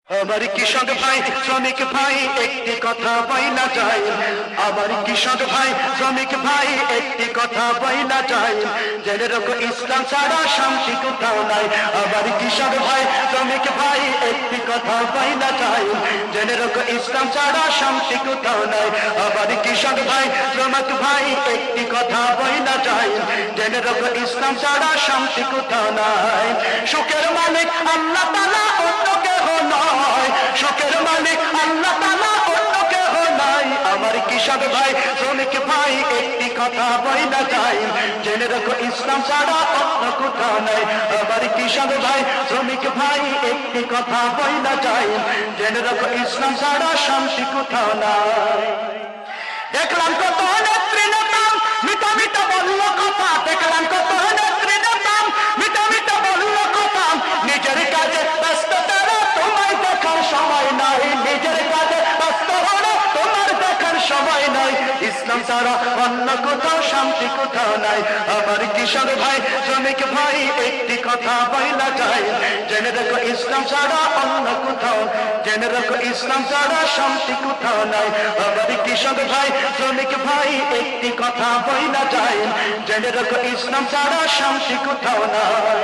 আমার কৃষক ভাই শ্রমিক ভাই একটি কথা বইলা যায়, আমার কৃষক ভাই শ্রমিক ভাই একটি কথা বইলা যায়, জেনে রাখো ইসলাম ছাড়া শান্তি কোথাও নাই। আমার কৃষক ভাই শ্রমিক ভাই একটি কথা বইলা যায়, জেনে রাখো ইসলাম ছাড়া শান্তি কোথাও নাই। আমার কৃষক ভাই শ্রমিক ভাই একটি কথা বইলা যায়, জেনে রাখো ইসলাম ছাড়া শান্তি কোথাও নাই। সুখের মালিক আল্লাহ তাআলা, অন্য কেহ নয়। সুখের মালিক আল্লাহ তাআলা, অন্য কেহ নাই। আমার কৃষক ভাই শ্রমিক ভাই একটি কথা বইলা যায়, জেনে রাখো ইসলাম ছাড়া অন্য কোথাও নাই। আমার কৃষক ভাই শ্রমিক ভাই একটি কথা বইলা যায়, জেনে রাখো ইসলাম ছাড়া শান্তি কোথাও নাই। দেখলাম কত নেত্রী নেতা মিটা মিটা বলল কথা, দেখলাম কত নেত্রী নেতা মিটা মিটা বলল কথা, নিজের কাজে ব্যস্ত তারা তোমায় দেখার সময় নাই, নিজের কাজে ব্যস্ত হলো তোমার দেখার সময় নাই। ইসলাম ছাড়া অন্য কোথাও শান্তি কোথাও নাই। আমার কৃষক ভাই শ্রমিক ভাই একটি কথা বইলা যায়, জেনে রাখো ইসলাম ছাড়া অন্য কোথাও, জেনে রাখো ইসলাম ছাড়া শান্তি কোথাও নাই। আমার কৃষক ভাই শ্রমিক ভাই একটি কথা বইলা যায়, জেনে রাখো ইসলাম ছাড়া শান্তি কোথাও নাই।